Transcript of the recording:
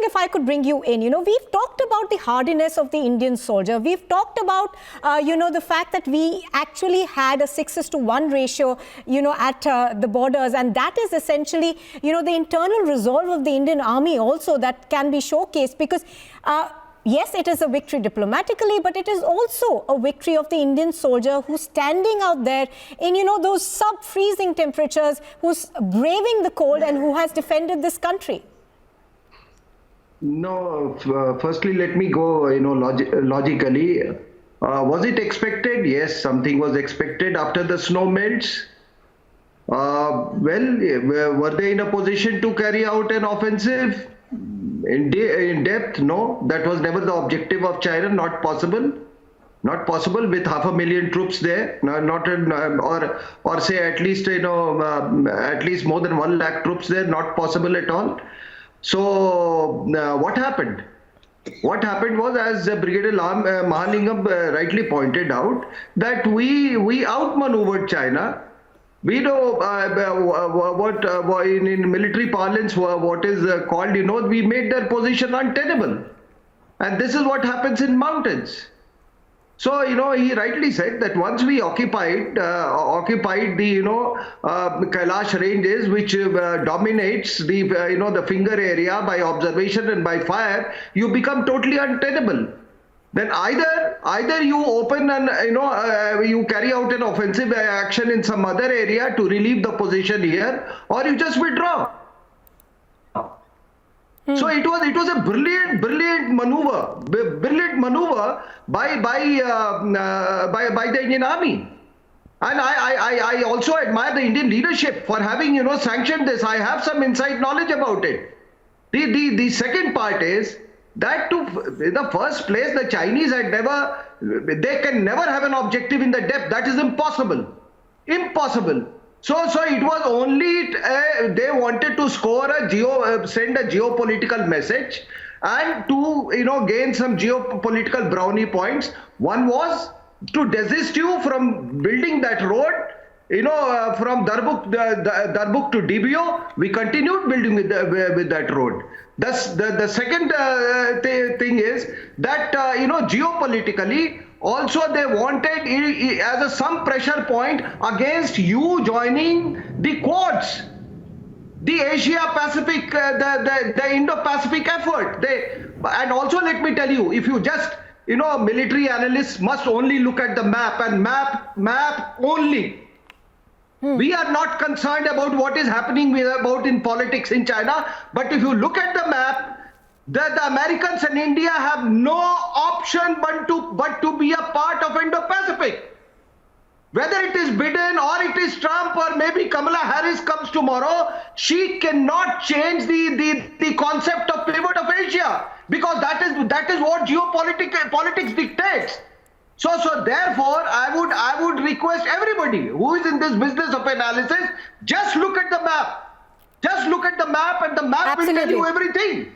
Shashank, if I could bring you in, we've talked about the hardiness of the Indian soldier. We've talked about, the fact that we actually had a 6:1 ratio, at the borders. And that is essentially, the internal resolve of the Indian army also that can be showcased because, yes, it is a victory diplomatically, but it is also a victory of the Indian soldier who's standing out there in, those sub-freezing temperatures, who's braving the cold and who has defended this country. No, firstly, let me go, logically. Was it expected? Yes, something was expected after the snow melts. Well, were they in a position to carry out an offensive? In depth, no. That was never the objective of China. Not possible. Not possible with 500,000 troops there. Or say at least at least more than 1 lakh troops there. Not possible at all. So what happened? What happened was, as Brigadier Mahalingam rightly pointed out, that we outmaneuvered China. We know what in military parlance what is called, we made their position untenable. And this is what happens in mountains. So, he rightly said that once we occupied the, Kailash ranges, which dominates the, the finger area by observation and by fire, you become totally untenable. Then either you open and you carry out an offensive action in some other area to relieve the position here, or you just withdraw. So it was a brilliant maneuver by the Indian Army. And I also admire the Indian leadership for having sanctioned this. I have some inside knowledge about it. The second part is that in the first place, the Chinese they can never have an objective in the depth. That is impossible. Impossible. So it was only they wanted to send a geopolitical message and to gain some geopolitical brownie points. One was to desist you from building that road. From Darbuk to Dibio, we continued building with that road. Thus, the second thing is that geopolitically, also they wanted as some pressure point against you joining the Quads, the Asia-Pacific, the Indo-Pacific effort. And also, let me tell you, if you just military analysts must only look at the map and map only. We are not concerned about what is happening in politics in China. But if you look at the map, the Americans and India have no option but to be a part of Indo-Pacific. Whether it is Biden or it is Trump or maybe Kamala Harris comes tomorrow, she cannot change the concept of pivot of Asia, because that is what politics dictates. So therefore, I would request everybody who is in this business of analysis, just look at the map. Just look at the map, and the map will tell you everything.